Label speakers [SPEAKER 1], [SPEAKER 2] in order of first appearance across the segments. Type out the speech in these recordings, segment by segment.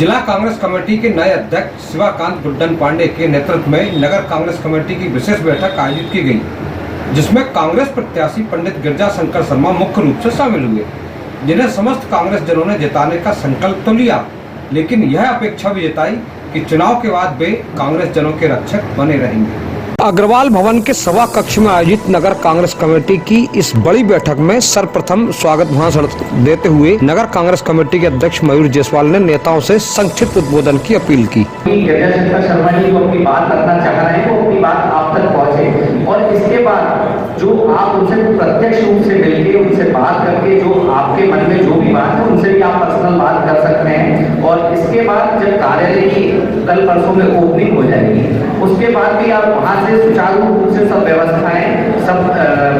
[SPEAKER 1] जिला कांग्रेस कमेटी के नए अध्यक्ष शिवाकांत गुड्डन पांडे के नेतृत्व में नगर कांग्रेस कमेटी की विशेष बैठक आयोजित की गई, जिसमें कांग्रेस प्रत्याशी पंडित गिरजा शंकर शर्मा मुख्य रूप से शामिल हुए, जिन्हें समस्त कांग्रेस जनों ने जिताने का संकल्प तो लिया, लेकिन यह अपेक्षा भी जताई कि चुनाव के बाद वे कांग्रेस जनों के रक्षक बने रहेंगे। अग्रवाल भवन के सभा कक्ष में आयोजित नगर कांग्रेस कमेटी की इस बड़ी बैठक में सर्वप्रथम स्वागत भाषण देते हुए नगर कांग्रेस कमेटी के अध्यक्ष मयूर जायसवाल ने नेताओं से संक्षिप्त उद्बोधन की अपील की।
[SPEAKER 2] गिरजा शंकर शर्मा जी जो अपनी बात रखना चाह रहे हैं वो अपनी बात आप तक पहुंचे और इसके बाद जो आप उनसे प्रत्यक्ष रूप से मिलके उनसे बात करके जो आपके मन में जो भी बात है उनसे भी आप पर्सनल बात कर सकते हैं। और इसके बाद जब कार्यालय की कल परसों में ओपनिंग हो जाएगी उसके बाद भी आप वहां से सुचारू रूप से सब व्यवस्थाएं सब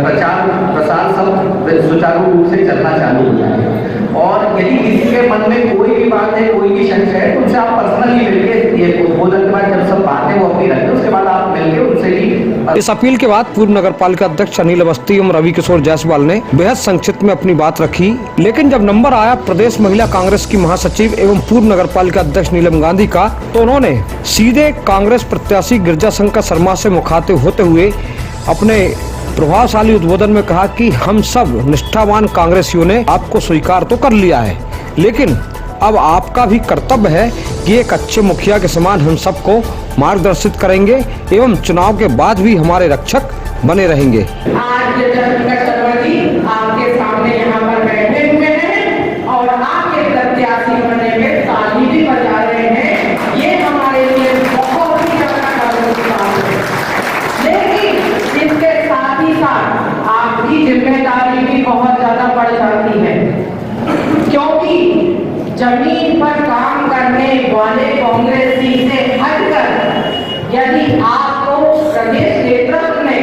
[SPEAKER 2] प्रचार प्रसार सब सुचारू रूप से चलना चालू हो जाए। और यदि किसी के मन में कोई भी बात है कोई भी शंका है तो उनसे आप पर्सनली मिलके ये उद्बोधन के बाद जब सब बातें वो अपनी रखें उसके बाद आप मिलके उनसे भी।
[SPEAKER 1] इस अपील के बाद पूर्व नगर पालिका अध्यक्ष अनिल अवस्थी एवं रवि किशोर जायसवाल ने बेहद संक्षिप्त में अपनी बात रखी, लेकिन जब नंबर आया प्रदेश महिला कांग्रेस की महासचिव एवं पूर्व नगर पालिका अध्यक्ष नीलम गांधी का, तो उन्होंने सीधे कांग्रेस प्रत्याशी गिरजा शंकर शर्मा से मुखातिब होते हुए अपने प्रभावशाली उद्बोधन में कहा कि हम सब निष्ठावान कांग्रेसियों ने आपको स्वीकार तो कर लिया है, लेकिन अब आपका भी कर्तव्य है कि एक अच्छे मुखिया के समान हम सबको मार्गदर्शित करेंगे एवं चुनाव के बाद भी हमारे रक्षक बने रहेंगे।
[SPEAKER 3] आज गिरजा शंकर शर्मा जी आपके सामने यहाँ पर बैठे हुए हैं और आपके प्रत्याशी बनने में ताली भी बजा रहे हैं, ये हमारे लिए बहुत ही ज्यादा गर्व की बात है। लेकिन इसके साथ ही साथ आपकी जिम्मेदारी भी बहुत ज्यादा बढ़ जाती है, क्योंकि जमीन पर काम करने वाले कांग्रेसी से हटकर यदि आपको प्रदेश नेतृत्व ने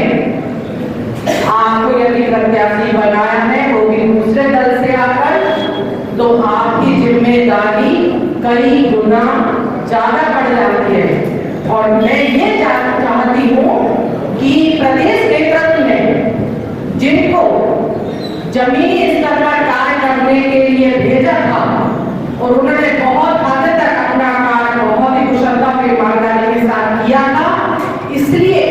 [SPEAKER 3] आपको यदि प्रत्याशी बनाया है वो भी दूसरे दल से आकर, तो आपकी जिम्मेदारी कई गुना ज्यादा बढ़ जाती है। और मैं ये चाहती हूँ कि प्रदेश नेतृत्व ने जिनको जमीनी स्तर पर कार्य करने के लिए भेजा था और उन्होंने बहुत हद तक अपना कार्य बहुत ही कुशलता और ईमानदारी के साथ किया था, इसलिए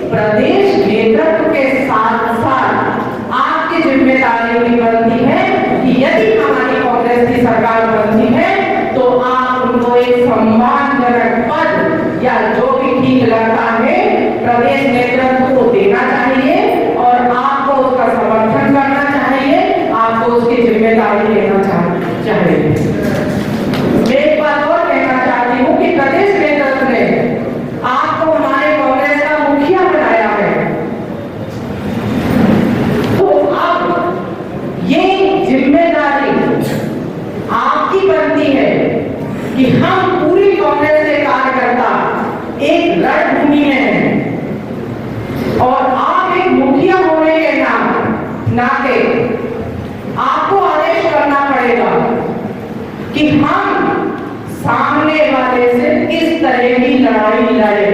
[SPEAKER 3] प्रदेश नेतृत्व के साथ साथ आपकी जिम्मेदारी भी बनती है कि यदि हमारी कांग्रेस की सरकार बनती है तो आप उनको एक सम्मानजनक पद या जो भी ठीक लगता है प्रदेश नेतृत्व को देना चाहिए और आपको उसका समर्थन करना चाहिए, आपको उसकी जिम्मेदारी लेना चाहिए। मैं एक बात और कहना चाहती हूँ कि प्रदेश नेतृत्व ने आपको हमारे कांग्रेस का मुखिया बनाया है, तो अब ये जिम्मेदारी आपकी बनती है कि हम पूरी कांग्रेस के कार्यकर्ता एक रणभूमि में हैं और आप एक मुखिया होने के नाते आपको आदेश करना पड़ेगा कि हम सामने वाले से किस तरह की लड़ाई लड़े।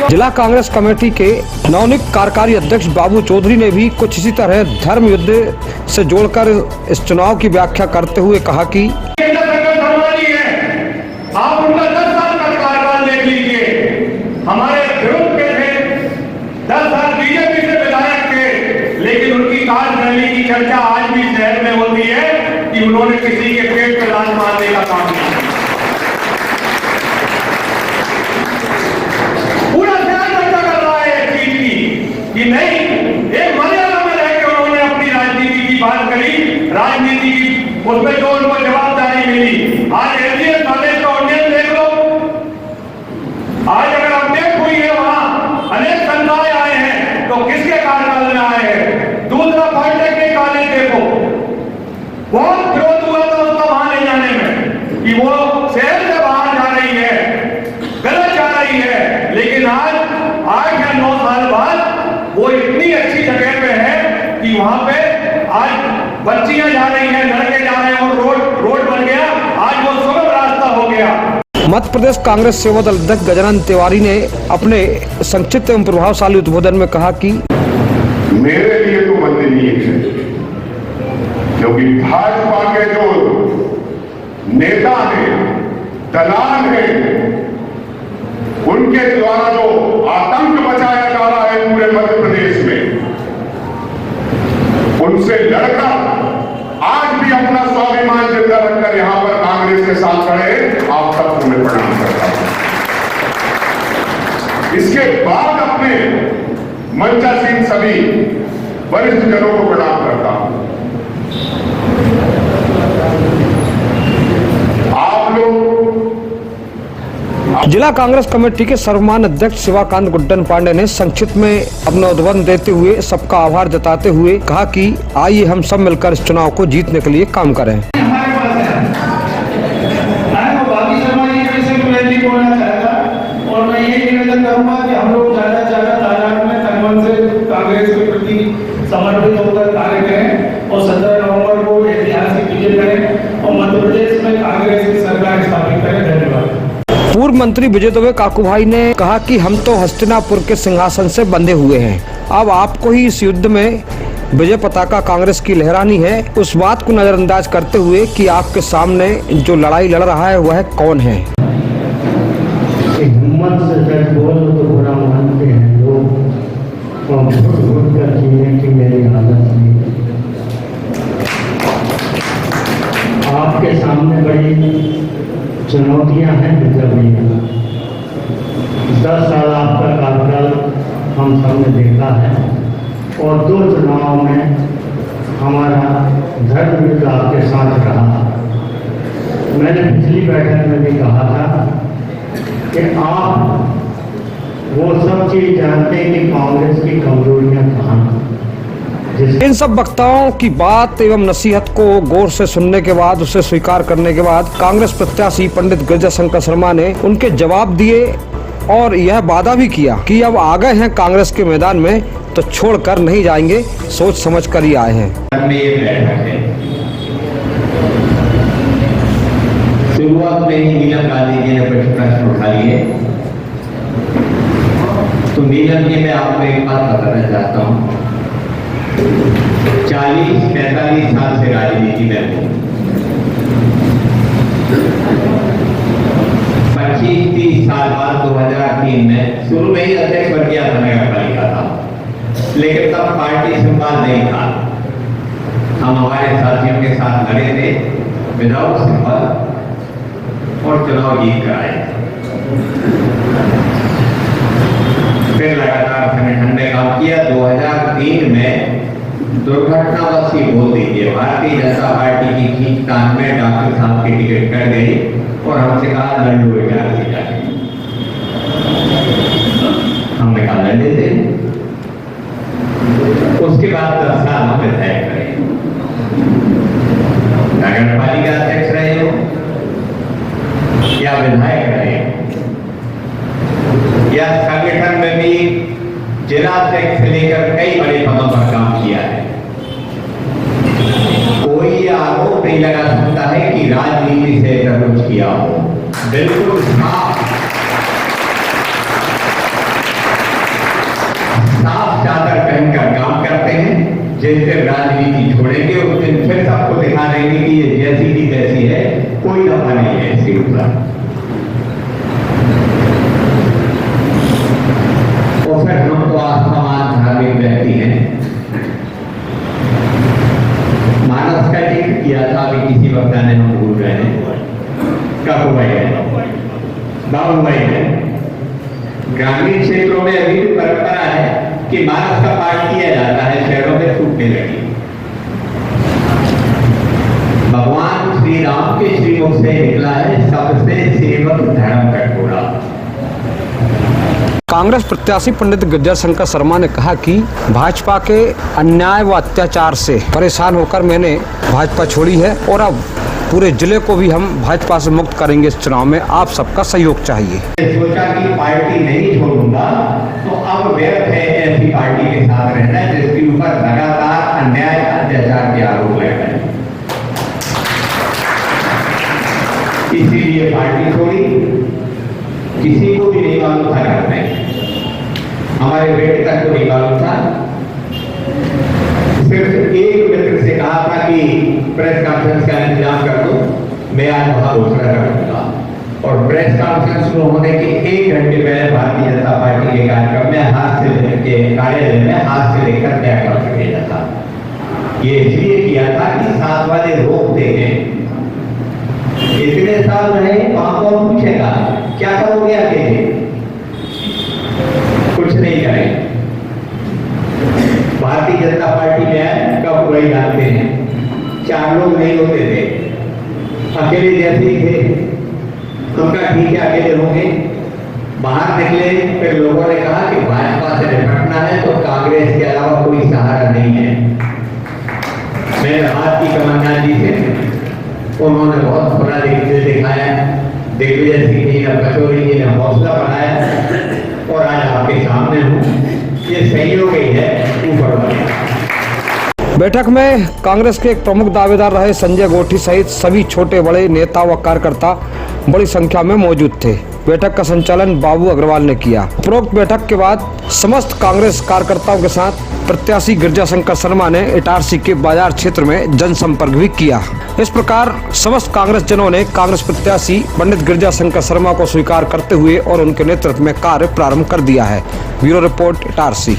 [SPEAKER 1] जिला कांग्रेस कमेटी के नवनियुक्त कार्यकारी अध्यक्ष बाबू चौधरी ने भी कुछ इसी तरह धर्म युद्ध से जोड़कर इस चुनाव की व्याख्या करते हुए कहा कि
[SPEAKER 4] आप उनका 10 साल का कार्यकाल देख लीजिए, हमारे विरोध के थे, 10 साल बीजेपी से विधायक थे, लेकिन उनकी कार्यशैली की चर्चा आज भी शहर में होती है कि उन्होंने किसी के पेट पर लात मारने का काम किया। पूरा शहर चर्चा कर रहा है इस चीज की कि नहीं, एक मर्यादा में रहकर उन्होंने अपनी राजनीति की बात करी, राजनीति की उसमें जो उनको जवाबदारी मिली। आज एलडीएफ कॉलेज का ऑडियंस देख लो, आज अगर अपडेट हुई है वहां अनेक संकाय आए हैं तो किसके कार्यकाल में आए हैं? दूसरा पॉलिटेक्निक कॉलेज देखो, बहुत विरोध हुआ था उसका वहां ले जाने में कि वो शहर से बाहर जा रही है, गलत जा रही है, लेकिन आज 8 या 9 साल बाद वो इतनी अच्छी जगह पे है कि वहां पे आज बच्चियां जा रही हैं, लड़के जा रहे हैं और रोड बन गया, आज वो सुगम रास्ता हो गया।
[SPEAKER 1] मध्य प्रदेश कांग्रेस सेवा दल अध्यक्ष गजानन तिवारी ने अपने संक्षिप्त एवं प्रभावशाली उद्बोधन में कहा कि
[SPEAKER 5] मेरे लिए तो मंदिर ही एक है, क्योंकि भाजपा के जो नेता हैं, दलाल हैं, उनके द्वारा जो आतंक मचाया जा रहा है पूरे मध्य प्रदेश में, उनसे लड़कर आज भी अपना स्वाभिमान जिंदा रखकर यहां पर कांग्रेस के साथ खड़े, आप सबको मैं प्रणाम करता हूं। इसके बाद अपने मंचासीन सभी वरिष्ठ जनों को प्रणाम करता हूं। आप लोग
[SPEAKER 1] जिला कांग्रेस कमेटी के सर्वमान्य अध्यक्ष शिवाकांत गुड्डन पांडे ने संक्षिप्त में अपना उद्बोधन देते हुए सबका आभार जताते हुए कहा कि आइए हम सब मिलकर इस चुनाव को जीतने के लिए काम करें।
[SPEAKER 6] हमारे पास है मैं बाकी शर्मा जी के विषय में नहीं बोलना चाहता और मैं ये निवेदन करूंगा कि हम लोग ज्यादा से ज्यादा तादाद में तन मन से कांग्रेस के प्रति समर्पित होकर कार्य करें और 17 नवंबर को ऐतिहासिक विजय करें और मध्य प्रदेश में कांग्रेस की सरकार स्थापित करें। धन्यवाद।
[SPEAKER 1] पूर्व मंत्री विजय दुबे काकू भाई ने कहा कि हम तो हस्तिनापुर के सिंहासन से बंधे हुए हैं, अब आपको ही इस युद्ध में विजय पताका कांग्रेस की लहरानी है। उस बात को नजरअंदाज करते हुए कि आपके सामने जो लड़ाई लड़ रहा है वह कौन है।
[SPEAKER 7] हिम्मत से जब बोलो तो बुरा मानते हैं लोग और घुट कर जीने की मेरी हालत नहीं। आपके सामने बड़ी चुनौतियां हैं बिजलियां। 10 साल आपका कार्यकाल हम सबने देखा है और 2 चुनाव में हमारा धर्म युद्ध आपके साथ रहा। मैंने पिछली बैठक में भी कहा था कि आप वो सब चीज जानते हैं कि कांग्रेस की कमजोरियां कहाँ हैं।
[SPEAKER 1] इन सब वक्ताओं की बात एवं नसीहत को गौर से सुनने के बाद उसे स्वीकार करने के बाद कांग्रेस प्रत्याशी पंडित गिरिजाशंकर शर्मा ने उनके जवाब दिए और यह वादा भी किया कि अब आ गए हैं कांग्रेस के मैदान में तो छोड़कर नहीं जाएंगे, सोच समझ कर ही आए हैं।
[SPEAKER 2] शुरुआत में ही नीलम गांधी जी ने कुछ प्रश्न उठा लिए, तो नीलम जी मैं आपको एक बात बताना चाहता हूँ। 40-45 साल से राजनीति में हूँ। 25-30 साल बाद 2003 में शुरू में ही अध्यक्ष बन गया था नगर पालिका था, लेकिन तब पार्टी सिंबल नहीं था। हम हमारे साथियों के साथ लड़े थे विदाउट सिंबल और चुनाव जीत कर आए। फिर लगातार संगठन में काम किया। 2003 में दुर्घटनावश ही बोल दीजिए भारतीय जनता पार्टी की खींचतान में डॉक्टर साहब की टिकट कट गई और हमसे कहा लड़ लो जाके जाके। हमने कहा लड़ लेते। उसके बाद 10 साल हम विधायक रहे, नगर पालिका अध्यक्ष रहे हो या विधायक रहे या संगठन में भी जिला अध्यक्ष से लेकर कई बड़े पदों पर काम किया है। कोई आरोप नहीं लगा सकता है कि राजनीति से कुछ किया हो। बिल्कुल साफ चादर पहनकर काम करते हैं। जिस दिन राजनीति छोड़ेंगे उस दिन फिर सबको दिखा देंगे कि ये जैसी की तैसी है, कोई दफा नहीं है इसके ऊपर। और फिर हम तो आस्थावान धार्मिक व्यक्ति हैं। मानस का जिक्र किया था अभी किसी वक्त ने, हम भूल रहे हैं। कबुआई है, बाबुआई है। ग्रामीण क्षेत्रों में अभी भी परंपरा है कि मानस का पाठ किया जाता है, शहरों में छूटने लगी। भगवान श्री राम के श्रीमुख से निकला है सबसे सेवक धर्म कटोरा।
[SPEAKER 1] कांग्रेस प्रत्याशी पंडित गिरिजाशंकर शर्मा ने कहा कि भाजपा के अन्याय व अत्याचार से परेशान होकर मैंने भाजपा छोड़ी है और अब पूरे जिले को भी हम भाजपा से मुक्त करेंगे। इस चुनाव में आप सबका सहयोग चाहिए।
[SPEAKER 2] सोचा कि पार्टी नहीं छोड़ूंगा तो अब व्यर्थ है ऐसी पार्टी के साथ रहना जिसके ऊपर लगातार अन्याय अत्याचार के आरोप लग रहे हैं। इसीलिए पार्टी छोड़ी। किसी को भी नहीं मालूम था घर में, हमारे बेटे तक को नहीं मालूम था।
[SPEAKER 8] सिर्फ एक मित्र से कहा था कि प्रेस कॉन्फ्रेंस का इंतजाम कर दो, मैं आज वहां घोषणा कर दूंगा। और प्रेस कॉन्फ्रेंस शुरू होने के 1 घंटे पहले भारतीय जनता पार्टी के कार्यक्रम में हाथ से लेकर कार्यालय में हाथ से लेकर तय कर भेजा था। ये इसलिए किया था कि साथ वाले रोक देंगे। इतने साल रहे, वहां कौन पूछेगा क्या करोगे अकेले? कुछ नहीं करें। भारतीय जनता पार्टी में आए कब वही जानते हैं, 4 लोग नहीं होते थे, अकेले जैसे ही थे। उनका ठीक है अकेले होंगे, बाहर निकले, फिर लोगों ने कहा कि भाजपा से निपटना है तो कांग्रेस के अलावा कोई सहारा नहीं है। मैंने बात की कमलनाथ जी से, उन्होंने बहुत बड़ा दिखाया, दिग्विजय सिंह जी ने, कचौरी जी ने हौसला बढ़ाया और आज आपके सामने हूँ। ये सहयोग ही है ऊपर वाले।
[SPEAKER 1] बैठक में कांग्रेस के एक प्रमुख दावेदार रहे संजय गोठी सहित सभी छोटे बड़े नेता व कार्यकर्ता बड़ी संख्या में मौजूद थे। बैठक का संचालन बाबू अग्रवाल ने किया। उपरोक्त बैठक के बाद समस्त कांग्रेस कार्यकर्ताओं के साथ प्रत्याशी गिरजाशंकर शर्मा ने इटारसी के बाजार क्षेत्र में जनसंपर्क भी किया। इस प्रकार समस्त कांग्रेस जनों ने कांग्रेस प्रत्याशी पंडित गिरजाशंकर शर्मा को स्वीकार करते हुए और उनके नेतृत्व में कार्य प्रारंभ कर दिया है। Bureau report Itarsi.